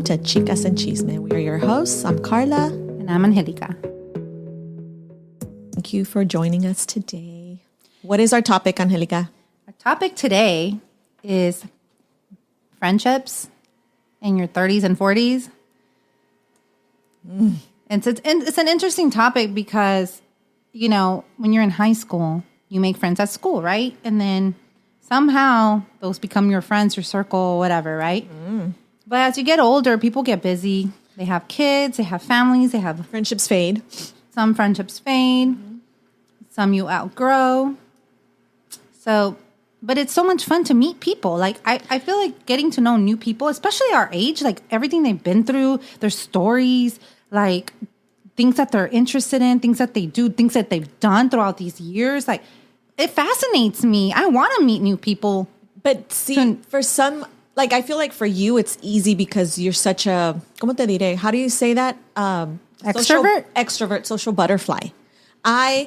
to Chicas and Chisme. We are your hosts. I'm Carla. And I'm Angelica. Thank you for joining us today. What is our topic, Angelica? Our topic today is friendships in your 30s and 40s. It's an interesting topic because, you know, when you're in high school, you make friends at school, right? And then somehow those become your friends, your circle, whatever, right? But as you get older, people get busy. They have kids, they have families, they have... Friendships fade. Some friendships fade. Some you outgrow. So, but it's so much fun to meet people. Like, I feel like getting to know new people, especially our age, like everything they've been through, their stories, like things that they're interested in, things that they do, things that they've done throughout these years. Like, it fascinates me. I want to meet new people. But see, for some... Like, I feel like for you, it's easy because you're such a, ¿cómo te diré? How do you say that? Extrovert, social butterfly.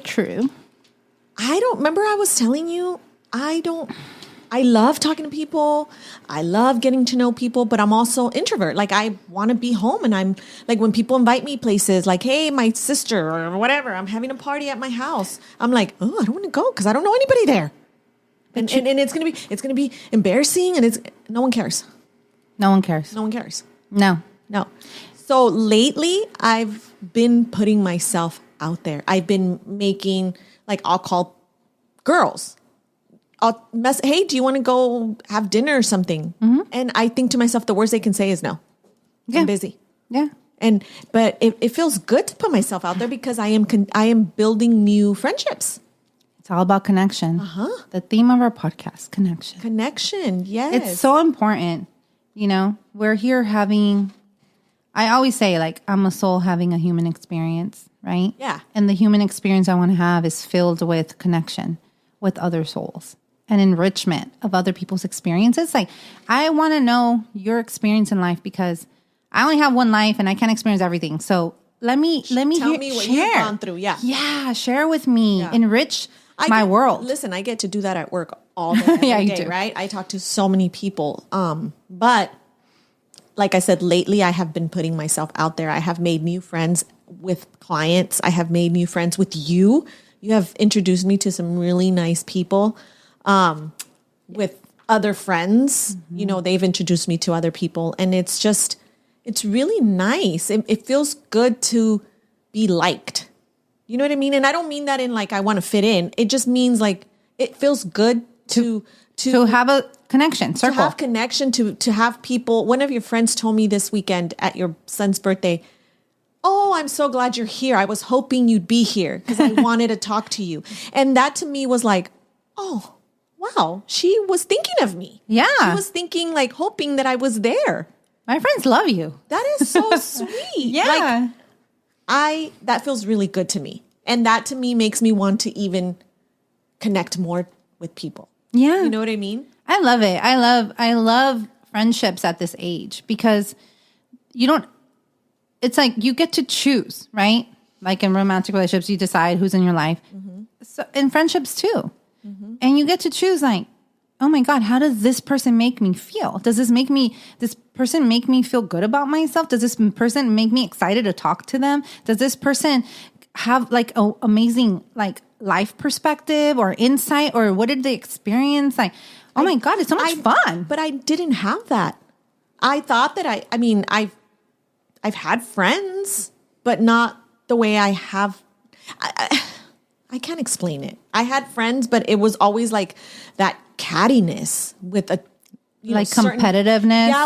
True. I don't, remember I was telling you, I love talking to people. I love getting to know people, but I'm also introvert. Like, I want to be home, and I'm like, when people invite me places, like, hey, my sister or whatever, I'm having a party at my house. I'm like, oh, I don't want to go because I don't know anybody there. And it's gonna be embarrassing, and no one cares. No one cares. No one cares. No. So lately, I've been putting myself out there. I've been making, like, I'll call girls. Hey, do you want to go have dinner or something? Mm-hmm. And I think to myself, the worst they can say is no. Yeah. I'm busy. Yeah. But it feels good to put myself out there because I am building new friendships. It's all about connection. The theme of our podcast, connection. Connection, yes. It's so important. You know, we're here having, I always say, like, I'm a soul having a human experience, right? Yeah. And the human experience I want to have is filled with connection with other souls and enrichment of other people's experiences. Like, I want to know your experience in life because I only have one life and I can't experience everything. So let me tell me what you've gone through. Yeah. Share with me. Yeah. Enrich my world. Listen, I get to do that at work all day, every day, right? I talk to so many people. But like I said, lately I have been putting myself out there. I have made new friends with clients. I have made new friends with you. You have introduced me to some really nice people with other friends. Mm-hmm. You know, they've introduced me to other people. And it's really nice. It feels good to be liked. You know what I mean? And I don't mean that in like I want to fit in. It just means like it feels good to have a connection, circle. To have connection, to have people. One of your friends told me this weekend at your son's birthday, oh, I'm so glad you're here. I was hoping you'd be here because I wanted to talk to you. And that to me was like, oh, wow, she was thinking of me. Yeah. She was thinking, like, hoping that I was there. My friends love you. That is so sweet. Yeah. Like, that feels really good to me. And that to me makes me want to even connect more with people. Yeah. You know what I mean? I love it. I love friendships at this age because it's like you get to choose, right? Like in romantic relationships, you decide who's in your life. Mm-hmm. So in friendships too. Mm-hmm. And you get to choose like, oh my God, how does this person make me feel? Does this person make me feel good about myself? Does this person make me excited to talk to them? Does this person have like an amazing like life perspective or insight, or what did they experience? Like, oh my God, it's so much fun. But I didn't have that. I thought that I've had friends, but not the way I have. I can't explain it. I had friends, but it was always like that cattiness with a competitiveness. Yeah,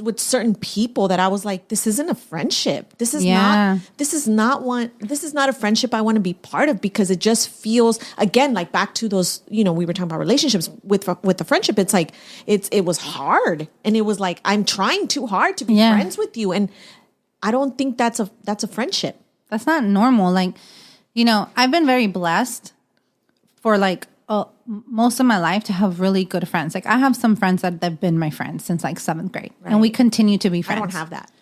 with certain people that I was like, this isn't a friendship. This is not a friendship I want to be part of because it just feels, again, like back to those, you know, we were talking about relationships with the friendship. It's like, it was hard. And it was like, I'm trying too hard to be friends with you. And I don't think that's a friendship. That's not normal. Like, you know, I've been very blessed for like most of my life to have really good friends. Like I have some friends that have been my friends since like 7th grade, and we continue to be friends. I don't have that.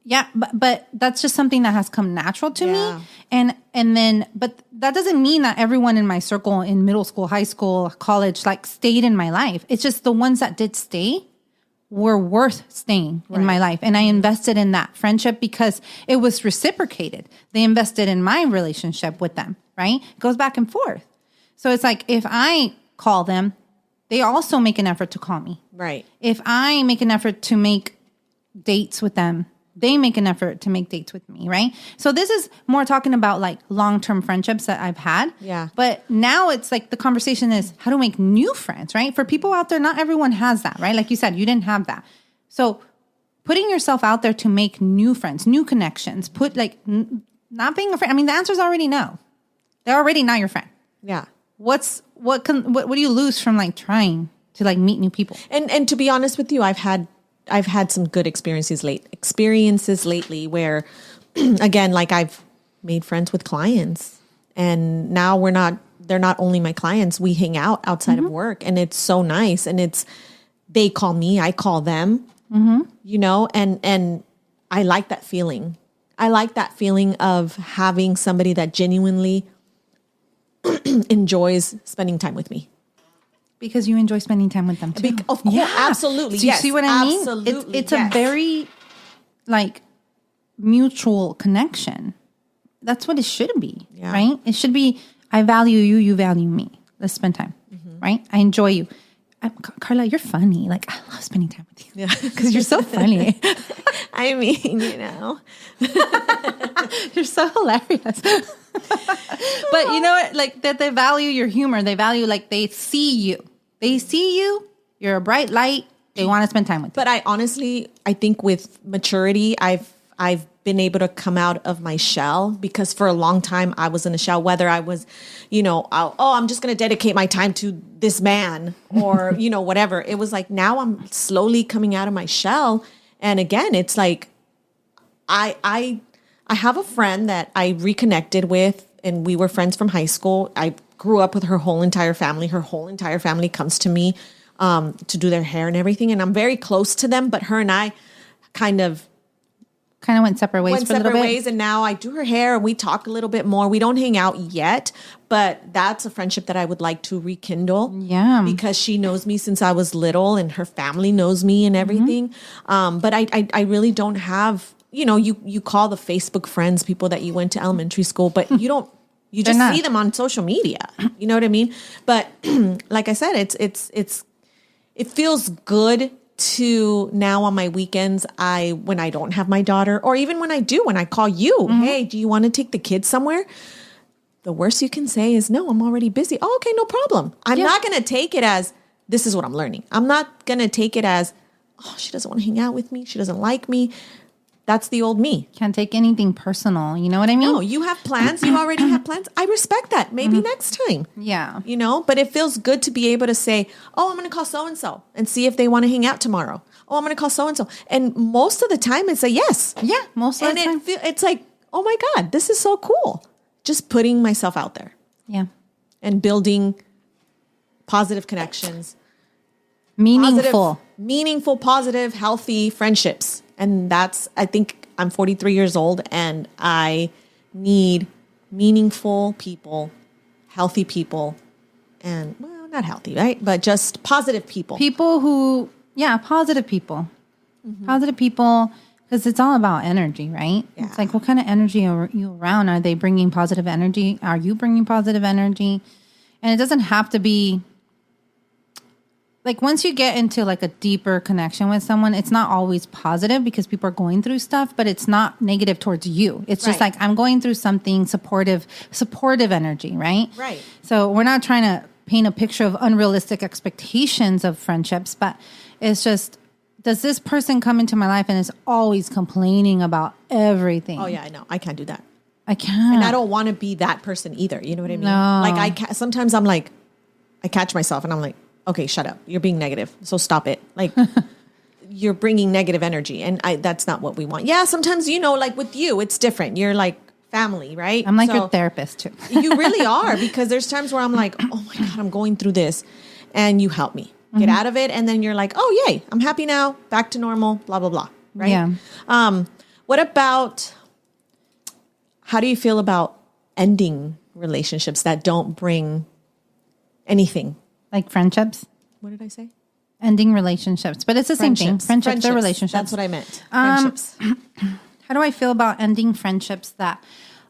Yeah, but that's just something that has come natural to me. And then, but that doesn't mean that everyone in my circle in middle school, high school, college, like stayed in my life. It's just the ones that did stay were worth staying in my life. And I invested in that friendship because it was reciprocated. They invested in my relationship with them, right? It goes back and forth. So it's like, if I call them, they also make an effort to call me. Right. If I make an effort to make dates with them, they make an effort to make dates with me, right? So this is more talking about like long-term friendships that I've had. Yeah. But now it's like the conversation is how to make new friends, right? For people out there, not everyone has that, right? Like you said, you didn't have that. So putting yourself out there to make new friends, new connections, put like not being a friend. I mean, the answer is already no. They're already not your friend. Yeah. What do you lose from like trying to like meet new people? And to be honest with you, I've had some good experiences lately where, again, like I've made friends with clients, and now they're not only my clients, we hang out outside of work, and it's so nice. And they call me, I call them, you know, and I like that feeling. I like that feeling of having somebody that genuinely enjoys spending time with me. Because you enjoy spending time with them too. Of course, absolutely. Do you see what I mean? Absolutely. It's a very like mutual connection. That's what it should be, right? It should be, I value you, you value me. Let's spend time, right? I enjoy you. Carla, you're funny. Like, I love spending time with you. Yeah. Because you're so funny. I mean, you know. You're so hilarious. But you know what? Like, that they value your humor. They value, like, they see you. They see you. You're a bright light. They want to spend time with you. But I think with maturity, I've been able to come out of my shell, because for a long time I was in a shell, whether I was, you know, I'm just going to dedicate my time to this man or, you know, whatever. It was like, now I'm slowly coming out of my shell. And again, it's like, I have a friend that I reconnected with, and we were friends from high school. I grew up with her whole entire family. Her whole entire family comes to me to do their hair and everything. And I'm very close to them, but her and I kind of went separate ways for a little bit. And now I do her hair and we talk a little bit more. We don't hang out yet, but that's a friendship that I would like to rekindle. Yeah. Because she knows me since I was little, and her family knows me and everything. But I really don't have, you know, you call the Facebook friends people that you went to elementary school, but you don't, you just see them on social media. You know what I mean? But like I said, it feels good to now on my weekends, when I don't have my daughter, or even when I do, when I call you, hey, do you want to take the kids somewhere? The worst you can say is, no, I'm already busy. Oh, okay, no problem. I'm not going to take it as, this is what I'm learning. I'm not going to take it as, oh, she doesn't want to hang out with me. She doesn't like me. That's the old me. Can't take anything personal. You know what I mean? No, you have plans. You already have plans. I respect that. Maybe next time. Yeah. You know, but it feels good to be able to say, oh, I'm going to call so-and-so and see if they want to hang out tomorrow. Oh, I'm going to call so-and-so. And most of the time it's a yes. Yeah, most of the time. And it's like, oh my God, this is so cool. Just putting myself out there. Yeah. And building positive connections. Meaningful, positive, healthy friendships. And I think I'm 43 years old, and I need meaningful people, healthy people, and, well, not healthy, right? But just positive people. Positive people. Positive people, because it's all about energy, right? Yeah. It's like, what kind of energy are you around? Are they bringing positive energy? Are you bringing positive energy? And it doesn't have to be, like, once you get into like a deeper connection with someone, it's not always positive because people are going through stuff, but it's not negative towards you. It's just like, I'm going through something, supportive energy, right? Right. So we're not trying to paint a picture of unrealistic expectations of friendships, but it's just, does this person come into my life and is always complaining about everything? Oh yeah, I know. I can't do that. I can't. And I don't want to be that person either. You know what I mean? No. Like sometimes I'm like, I catch myself and I'm like, okay, shut up. You're being negative. So stop it. Like, you're bringing negative energy, and that's not what we want. Yeah, sometimes, you know, like with you, it's different. You're like family, right? I'm like your therapist too. You really are, because there's times where I'm like, oh my God, I'm going through this, and you help me get out of it, and then you're like, oh yay, I'm happy now, back to normal, blah blah blah, right? Yeah. What about? How do you feel about ending relationships that don't bring anything? Like friendships? What did I say? Ending relationships, but it's the same thing. Friendships or relationships. That's what I meant. Friendships. How do I feel about ending friendships that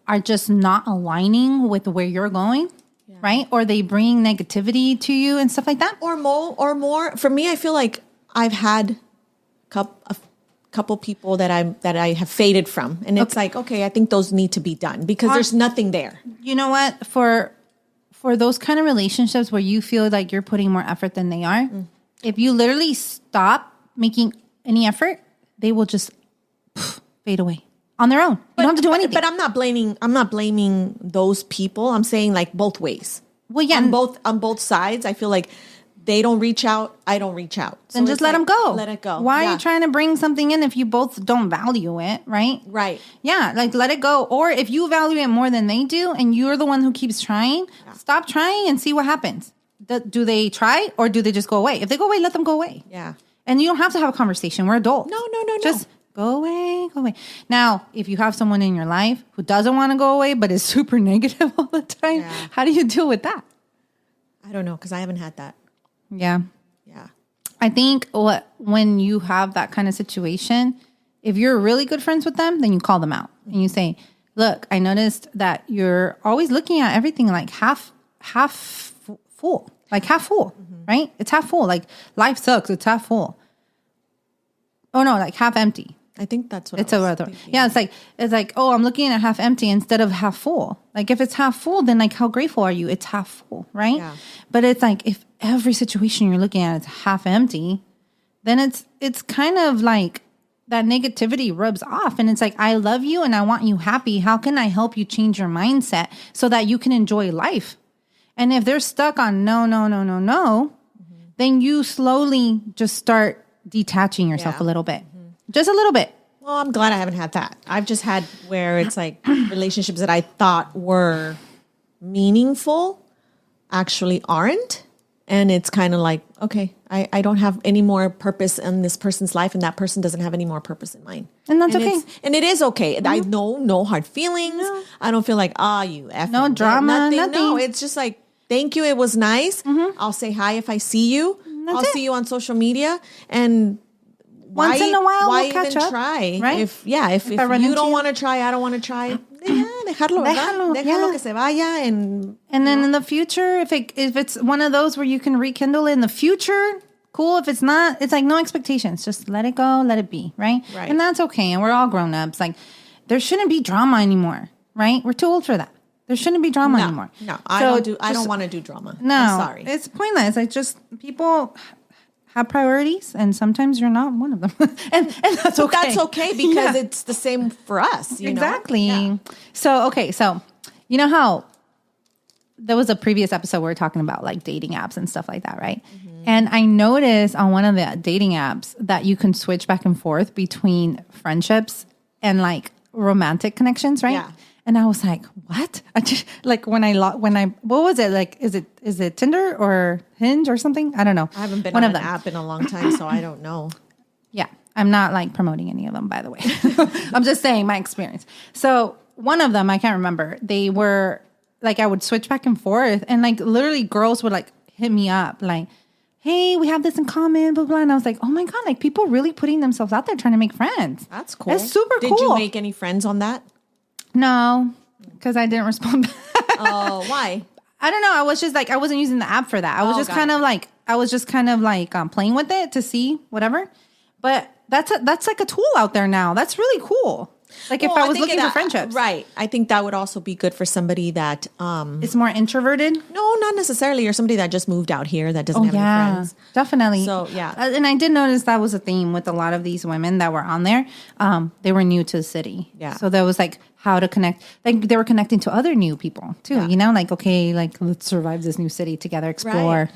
are just not aligning with where you're going, right? Or they bring negativity to you and stuff like that? Or more. For me, I feel like I've had a couple people that I have faded from, and it's like, okay, I think those need to be done because there's nothing there. You know what? For those kind of relationships where you feel like you're putting more effort than they are, if you literally stop making any effort, they will just fade away on their own. You don't have to do anything. But I'm not blaming those people. I'm saying like both ways. Well, yeah, on both sides. I feel like they don't reach out, I don't reach out. Then just let them go. Let it go. Why are you trying to bring something in if you both don't value it, right? Right. Yeah, like let it go. Or if you value it more than they do and you're the one who keeps trying, stop trying and see what happens. Do they try or do they just go away? If they go away, let them go away. Yeah. And you don't have to have a conversation. We're adults. No. Just go away. Now, if you have someone in your life who doesn't want to go away but is super negative all the time, how do you deal with that? I don't know because I haven't had that. Yeah. Yeah. I think when you have that kind of situation, if you're really good friends with them, then you call them out and you say, look, I noticed that you're always looking at everything like half full, right? It's half full. Like life sucks. It's half full. Oh no, like half empty. I think that's what it's it's like, oh, I'm looking at half empty instead of half full. Like if it's half full, then like how grateful are you? It's half full, right? Yeah. But it's like if every situation you're looking at is half empty, then it's kind of like that negativity rubs off and it's like, I love you and I want you happy. How can I help you change your mindset so that you can enjoy life? And if they're stuck on no, then you slowly just start detaching yourself a little bit. Just a little bit. Well, I'm glad I haven't had that. I've just had where it's like relationships that I thought were meaningful actually aren't. And it's kind of like, okay, I don't have any more purpose in this person's life and that person doesn't have any more purpose in mine. And that's okay. And it is okay. I know no hard feelings. No. I don't feel like, you effing. No drama, nothing. No, it's just like, thank you. It was nice. I'll say hi if I see you. I'll see you on social media. And once in a while, why we'll catch even up, try? Right? If you don't want to try, I don't want to try. Déjalo que se vaya. And then in the future, if it's one of those where you can rekindle it in the future, cool. If it's not, it's like no expectations. Just let it go, let it be, right? And that's okay. And we're all grown ups. Like there shouldn't be drama anymore, right? We're too old for that. There shouldn't be drama anymore. No, I don't want to do drama. No, I'm sorry. It's pointless. Like just people have priorities and sometimes you're not one of them. and that's okay. That's okay because it's the same for us. Exactly. Yeah. So you know how there was a previous episode where we were talking about like dating apps and stuff like that, right? And I noticed on one of the dating apps that you can switch back and forth between friendships and like romantic connections, right? Yeah. And I was like, what? I just, like what was it? Like, is it Tinder or Hinge or something? I don't know. I haven't been on an app in a long time, so I don't know. Yeah. I'm not like promoting any of them, by the way. I'm just saying my experience. So one of them, I can't remember. They were like, I would switch back and forth and like literally girls would like hit me up like, hey, we have this in common, blah, blah. And I was like, oh my God, like people really putting themselves out there trying to make friends. That's cool. That's super cool. Did you make any friends on that? No, because I didn't respond back. Oh, why? I don't know. I was just like, I wasn't using the app for that. I was just kind of like playing with it to see whatever. But that's like a tool out there now. That's really cool. Like if I was looking for friendships. Right. I think that would also be good for somebody that is more introverted. No, not necessarily. Or somebody that just moved out here that doesn't have any friends. Definitely. So yeah. And I did notice that was a theme with a lot of these women that were on there. They were new to the city. Yeah. So there was like how to connect. Like they were connecting to other new people too. You know, like, okay, like let's survive this new city together, explore. Right.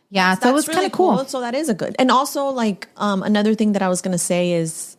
Yeah. So it was really kind of cool. So that is a good. And also like another thing that I was going to say is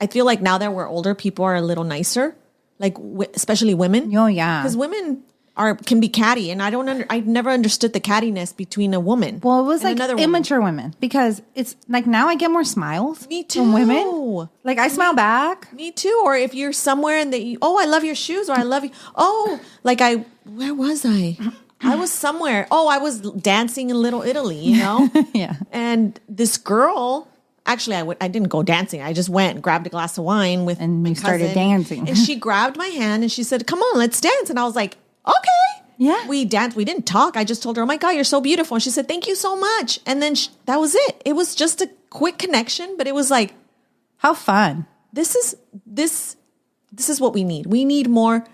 I feel like now that we're older, people are a little nicer, like especially women. Oh yeah, because women can be catty, and I never understood the cattiness between a woman. Well, it was like immature women because it's like now I get more smiles. Me too. From women, like I smile back. Me too. Or if you're somewhere and I love your shoes, or I love you. Oh, like where was I? I was somewhere. Oh, I was dancing in Little Italy, you know? Yeah. And this girl, actually, I didn't go dancing. I just went and grabbed a glass of wine with And my you started cousin, dancing. And she grabbed my hand and she said, come on, let's dance. And I was like, okay. Yeah. We danced. We didn't talk. I just told her, oh my God, you're so beautiful. And she said, thank you so much. And then that was it. It was just a quick connection, but it was like, how fun. This is what we need. We need more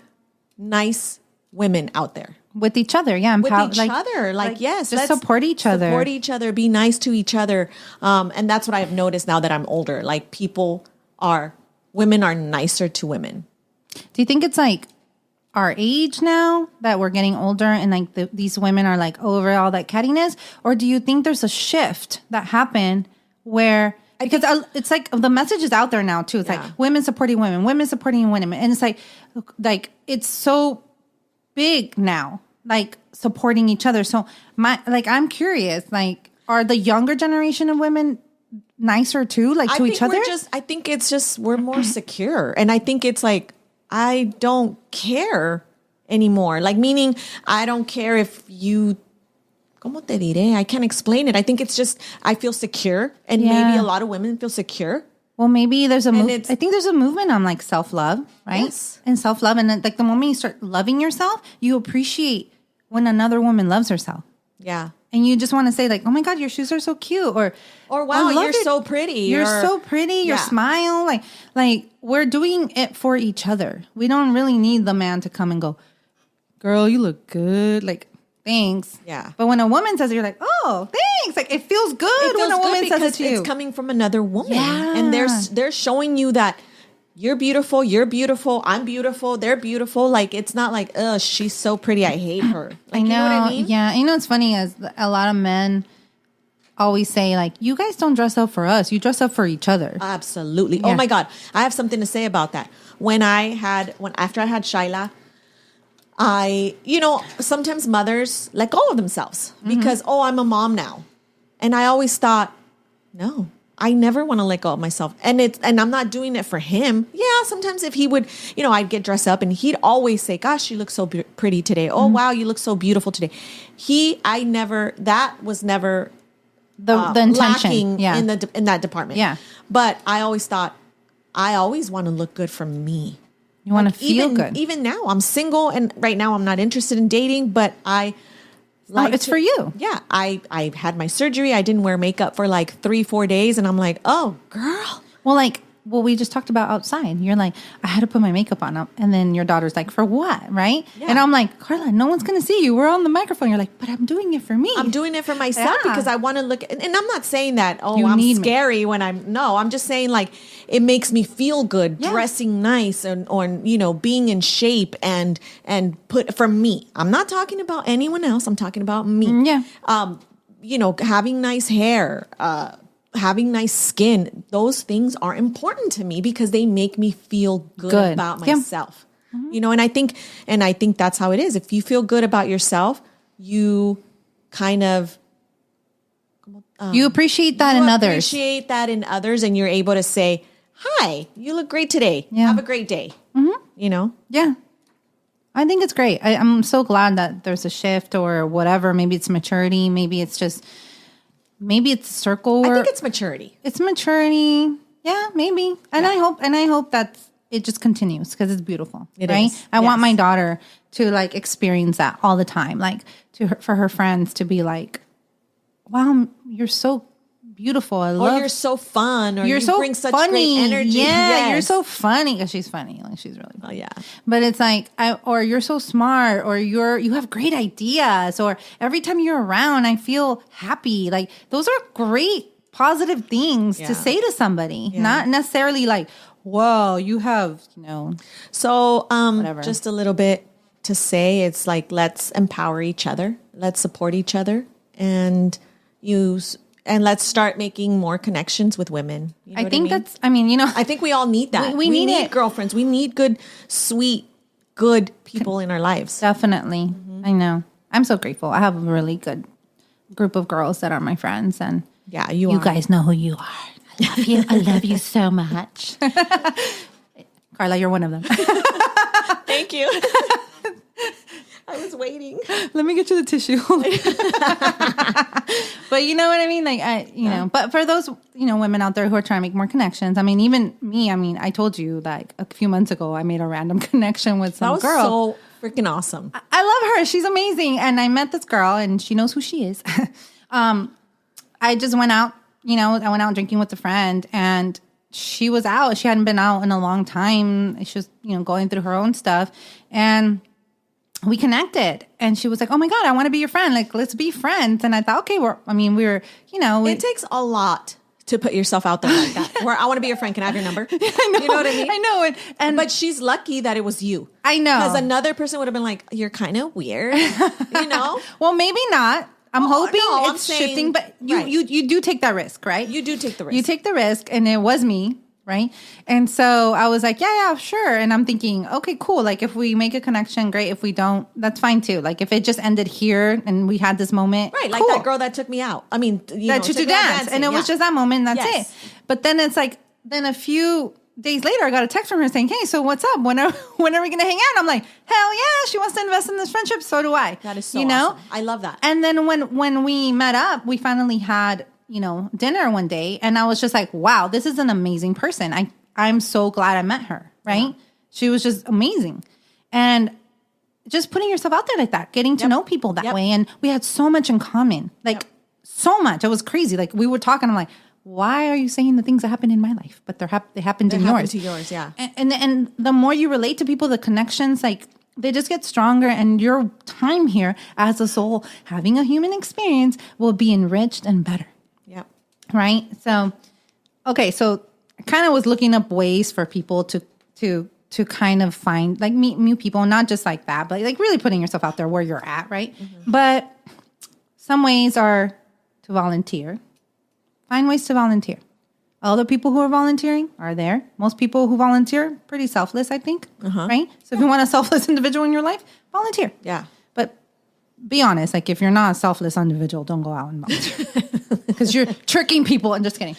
nice women out there. With each other, yeah. With each other. Like, yes. Just support each other. Support each other. Be nice to each other. And that's what I've noticed now that I'm older. Like women are nicer to women. Do you think it's like our age now that we're getting older and like these women are like over all that cattiness? Or do you think there's a shift that happened where... Because it's like the message is out there now too. It's like women supporting women. And it's like it's so big now, like supporting each other. So I'm curious, like, are the younger generation of women nicer too, like to each other? I think it's just, we're more secure. And I think it's like, I don't care anymore. Like, meaning I don't care if you... ¿Cómo te diré? I can't explain it. I think it's just, I feel secure. And maybe a lot of women feel secure. Well, maybe there's I think there's a movement on like self-love, right? Yes. And self-love. And then, like the moment you start loving yourself, you appreciate when another woman loves herself. Yeah. And you just want to say like, oh my God, your shoes are so cute. Or wow, you're so pretty. You're so pretty. Your smile. Like we're doing it for each other. We don't really need the man to come and go, girl, you look good. Like, thanks. Yeah. But when a woman says it, you're like, oh, thanks. Like it feels good when a woman says it to you. It's coming from another woman. Yeah. And they're showing you that you're beautiful, I'm beautiful, they're beautiful. Like it's not like, she's so pretty, I hate her. Like, I know. You know what I mean? Yeah. You know what's funny is a lot of men always say like, you guys don't dress up for us, you dress up for each other. Absolutely. Yeah. Oh my God. I have something to say about that. After I had Shyla, sometimes mothers let go of themselves because, I'm a mom now. And I always thought, no, I never want to let go of myself. And I'm not doing it for him. Yeah. Sometimes if he would, I'd get dressed up and he'd always say, gosh, you look so pretty today. Oh, wow. You look so beautiful today. That was never the intention lacking in that department. Yeah. But I always thought, I always want to look good for me. You want to feel good. Even now, I'm single, and right now I'm not interested in dating, but it's for you. Yeah. I had my surgery. I didn't wear makeup for like 3-4 days, and I'm like, oh, girl. Well, we just talked about outside. You're like, I had to put my makeup on. And then your daughter's like, for what? Right? Yeah. And I'm like, Carla, no one's going to see you. We're on the microphone. You're like, but I'm doing it for me. I'm doing it for myself because I want to look. And I'm not saying that, I'm scary when I'm just saying like, it makes me feel good dressing nice or being in shape and put for me. I'm not talking about anyone else. I'm talking about me. Yeah. Having nice hair, having nice skin, those things are important to me because they make me feel good about myself. Mm-hmm. And I think that's how it is. If you feel good about yourself, you kind of you appreciate that in others. Appreciate that in others, and you're able to say, "Hi, you look great today. Yeah. Have a great day." Mm-hmm. Yeah. I think it's great. I'm so glad that there's a shift or whatever. Maybe it's maturity. Maybe it's a circle. I think it's maturity. It's maturity. Yeah, maybe. And I hope that it just continues because it's beautiful. It right? Is. I want my daughter to like experience that all the time. Like for her friends to be like, wow, you're so beautiful. Or you're so fun. Or you bring such great energy. Yeah, you're so funny. Because she's funny. Like she's really funny. Oh, yeah. But it's like, or you're so smart. Or you have great ideas. Or every time you're around, I feel happy. Like those are great positive things to say to somebody. Yeah. Not necessarily like, whoa, you have, So whatever. Just a little bit to say, it's like, let's empower each other. Let's support each other. And let's start making more connections with women. You know I think we all need that. We need girlfriends. We need good, sweet, good people in our lives. Definitely. Mm-hmm. I know. I'm so grateful. I have a really good group of girls that are my friends. And you guys know who you are. I love you. I love you so much. Carla, you're one of them. Thank you. I was waiting. Let me get you the tissue. But you know what I mean? Like, you know, but for those, you know, women out there who are trying to make more connections. I mean, even me, I mean, I told you like a few months ago, I made a random connection with some girl. That was so freaking awesome. I love her. She's amazing. And I met this girl and she knows who she is. I just went out, you know, I went out drinking with a friend and she was out. She hadn't been out in a long time. She was, you know, going through her own stuff. And we connected. And she was like, oh my God, I want to be your friend. Like, let's be friends. And I thought, okay, we were, you know. It takes a lot to put yourself out there like that. Where I want to be your friend. Can I have your number? I know. You know what I mean? I know. But she's lucky that it was you. I know. Because another person would have been like, you're kind of weird. You know? Well, maybe not. I'm hoping no, it's shifting, but you do take that risk, right? You do take the risk. You take the risk, and it was me, right? And so I was like, yeah, sure. And I'm thinking, okay, cool. Like if we make a connection, great. If we don't, that's fine too. Like if it just ended here and we had this moment, right? Like cool. that girl that took me out. I mean, that took to dance, and it was just that moment. And that's it. But then it's like, then a few days later, I got a text from her saying, hey, so what's up? When are we going to hang out? And I'm like, hell yeah, she wants to invest in this friendship. So do I. That is so awesome. I love that. And then when we met up, we finally had, you know, dinner one day. And I was just like, wow, this is an amazing person. I'm so glad I met her, right? Yeah. She was just amazing. And just putting yourself out there like that, getting to know people that way. And we had so much in common, like so much. It was crazy. Like we were talking, I'm like, why are you saying the things that happened in my life, but they happened in yours? To yours, yeah. And the more you relate to people, the connections, like they just get stronger, and your time here as a soul having a human experience will be enriched and better. Yep. Right. So, okay. So I kind of was looking up ways for people to kind of find, like, meet new people, not just like that, but like really putting yourself out there where you're at. Right. Mm-hmm. But some ways are to volunteer. Find ways to volunteer. All the people who are volunteering are there. Most people who volunteer, pretty selfless, I think. Right? So if you want a selfless individual in your life, volunteer. Yeah. But be honest, like if you're not a selfless individual, don't go out and volunteer. Because you're tricking people. I'm just kidding.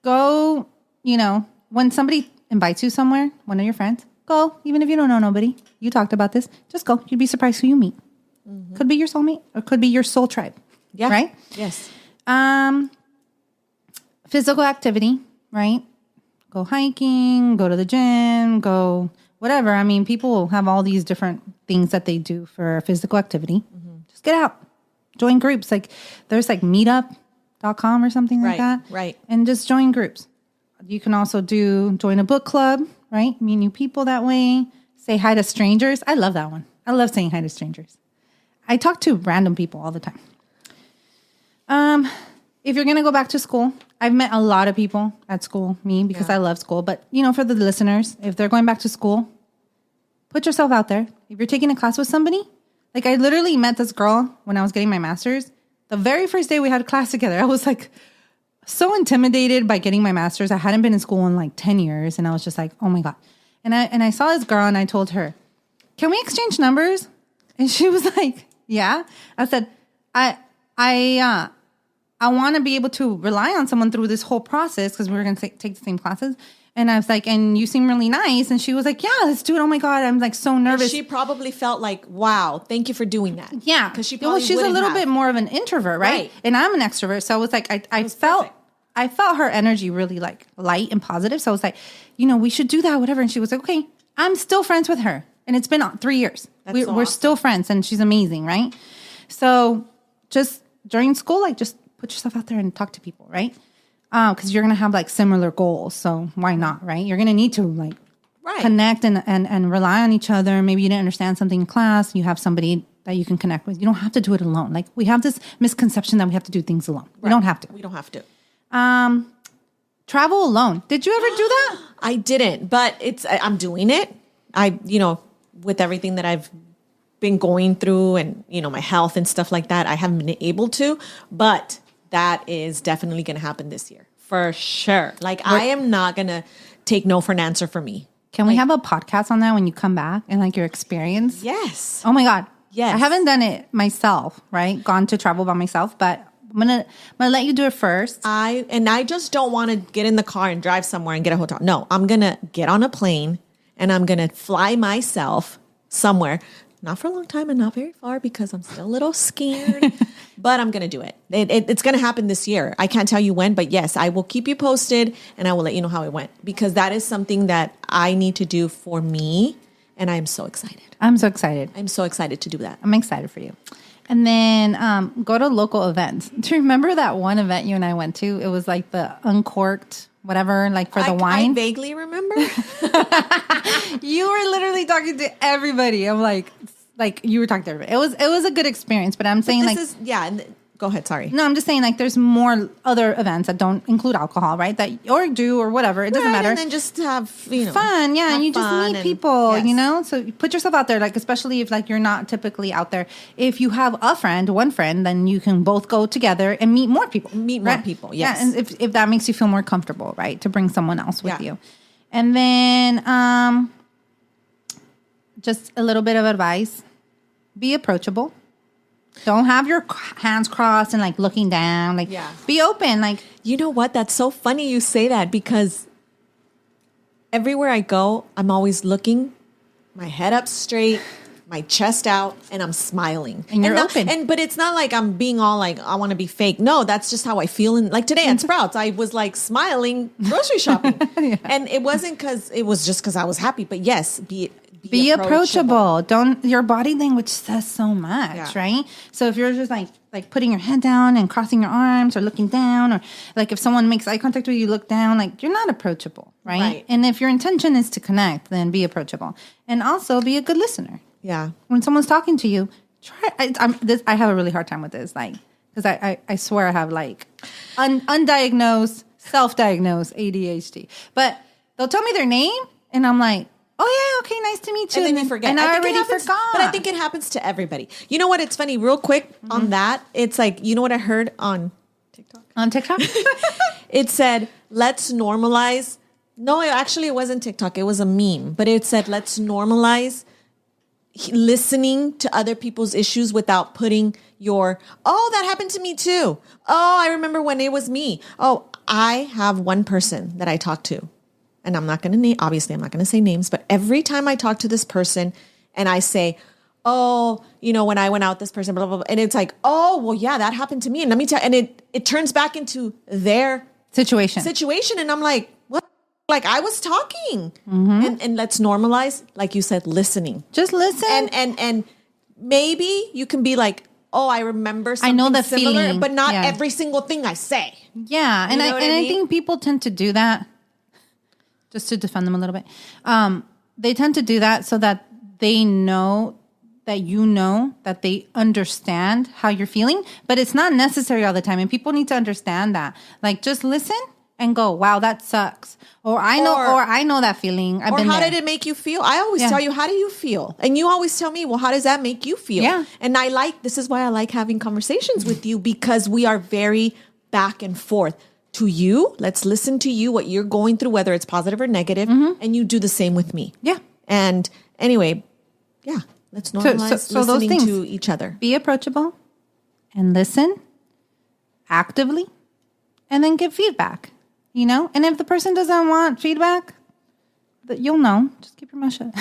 Go, you know, when somebody invites you somewhere, one of your friends, go. Even if you don't know nobody. You talked about this. Just go. You'd be surprised who you meet. Mm-hmm. Could be your soulmate or could be your soul tribe. Yeah. Right? Yes. Physical activity, right? Go hiking, go to the gym, go whatever. I mean, people have all these different things that they do for physical activity. Mm-hmm. Just get out, join groups. Like there's like meetup.com or something like that. Right. And just join groups. You can also join a book club, right? Meet new people that way. Say hi to strangers. I love that one. I love saying hi to strangers. I talk to random people all the time. If you're going to go back to school, I've met a lot of people at school, because I love school. But, you know, for the listeners, if they're going back to school, put yourself out there. If you're taking a class with somebody, like I literally met this girl when I was getting my master's. The very first day we had a class together, I was like so intimidated by getting my master's. I hadn't been in school in like 10 years. And I was just like, oh my God. And I saw this girl and I told her, can we exchange numbers? And she was like, yeah. I said, I want to be able to rely on someone through this whole process because we were going to take the same classes. And I was like, and you seem really nice. And she was like, yeah, let's do it. Oh my God. I'm like so nervous. And she probably felt like, wow, thank you for doing that. Yeah. Because she's a little bit more of an introvert, right? And I'm an extrovert. So I was like, I felt her energy really like light and positive. So I was like, you know, we should do that, whatever. And she was like, okay, I'm still friends with her. And it's been 3 years. We're still friends and she's amazing, right? So just during school, like just put yourself out there and talk to people, right? Because you're going to have like similar goals. So why not, right? You're going to need to like connect and rely on each other. Maybe you didn't understand something in class. You have somebody that you can connect with. You don't have to do it alone. Like we have this misconception that we have to do things alone. Right. We don't have to. We don't have to. Travel alone. Did you ever do that? I didn't, but I'm doing it. With everything that I've been going through and, you know, my health and stuff like that, I haven't been able to, but that is definitely going to happen this year for sure. Like I am not going to take no for an answer for me. Can we have a podcast on that when you come back and like your experience? Yes. Oh my God. Yes. I haven't done it myself, right? Gone to travel by myself, but I'm gonna let you do it first. I just don't want to get in the car and drive somewhere and get a hotel. No, I'm going to get on a plane and I'm going to fly myself somewhere Not for a long time and not very far because I'm still a little scared, but I'm going to do it. It's going to happen this year. I can't tell you when, but yes, I will keep you posted and I will let you know how it went because that is something that I need to do for me. And I'm so excited. I'm so excited. I'm so excited to do that. I'm excited for you. And then go to local events. Do you remember that one event you and I went to? It was like the uncorked whatever, like for the wine. I vaguely remember. You were literally talking to everybody. I'm like you were talking to everybody. It was a good experience, but I'm saying go ahead. Sorry. No, I'm just saying like there's more other events that don't include alcohol, right? That or do or whatever. It doesn't matter. And then just have fun, yeah. And you just meet people, yes. So put yourself out there, like especially if like you're not typically out there. If you have one friend, then you can both go together and meet more people. More people, yes. Yeah, and if that makes you feel more comfortable, right? To bring someone else with you. And then just a little bit of advice. Be approachable. Don't have your hands crossed and like looking down. Like, be open. Like, you know what? That's so funny you say that because everywhere I go, I'm always looking, my head up straight, my chest out, and I'm smiling. And you're open. But it's not like I'm being all like, I want to be fake. No, that's just how I feel. And like today at Sprouts, I was like smiling, grocery shopping. And it wasn't it was just because I was happy. But yes, be approachable. Your body language says so much, right? So if you're just like putting your head down and crossing your arms or looking down, or like if someone makes eye contact with you, look down, like you're not approachable, right? And if your intention is to connect, then be approachable. And also be a good listener. Yeah. When someone's talking to you, I have a really hard time with this, like, because I swear I have like undiagnosed, self-diagnosed ADHD. But they'll tell me their name and I'm like, oh, yeah, okay, nice to meet you. And then you forget. And I already forgot. But I think it happens to everybody. You know what? It's funny, real quick on that. It's like, you know what I heard on TikTok? On TikTok? It said, let's normalize. No, it wasn't TikTok. It was a meme. But it said, let's normalize listening to other people's issues without putting that happened to me too. Oh, I remember when it was me. Oh, I have one person that I talk to. And I'm not going to say names, but every time I talk to this person and I say, oh, when I went out with this person, blah, blah, blah. And it's like, oh, well, yeah, that happened to me. And let me tell you, and it turns back into their situation. And I'm like, what? Like I was talking and let's normalize, like you said, listening. Just listen. And maybe you can be like, oh, I remember something I know that similar, feeling. But not every single thing I say. Yeah. And I think people tend to do that. Just to defend them a little bit. They tend to do that so that they know that they understand how you're feeling, but it's not necessary all the time. And people need to understand that. Like, just listen and go, wow, that sucks. Or I know that feeling. I've been there. Did it make you feel? I always tell you, how do you feel? And you always tell me, well, how does that make you feel? Yeah. And this is why I like having conversations with you, because we are very back and forth. To you, let's listen to you, what you're going through, whether it's positive or negative, and you do the same with me. Yeah. And anyway, let's normalize listening to each other. Be approachable and listen actively and then give feedback, And if the person doesn't want feedback, you'll know. Just keep your mouth shut.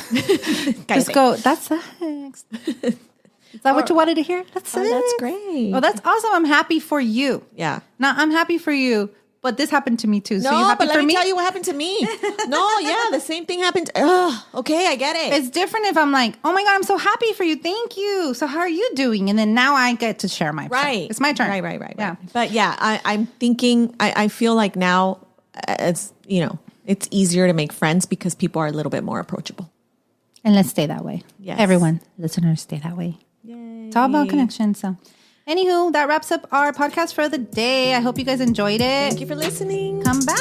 Just go, that's next. Is that what you wanted to hear? That's great. Oh, that's awesome. I'm happy for you. Yeah. Now, I'm happy for you, but this happened to me too. So but let me tell you what happened to me. The same thing happened. Okay, I get it. It's different if I'm like, oh my God, I'm so happy for you. Thank you. So how are you doing? And then now I get to share my right. Part. It's my turn. Right. Yeah. But I'm thinking, I feel like now it's easier to make friends because people are a little bit more approachable. And let's stay that way. Yes. Everyone, listeners, stay that way. Yay. It's all about connection. So, anywho, that wraps up our podcast for the day. I hope you guys enjoyed it. Thank you for listening. Come back.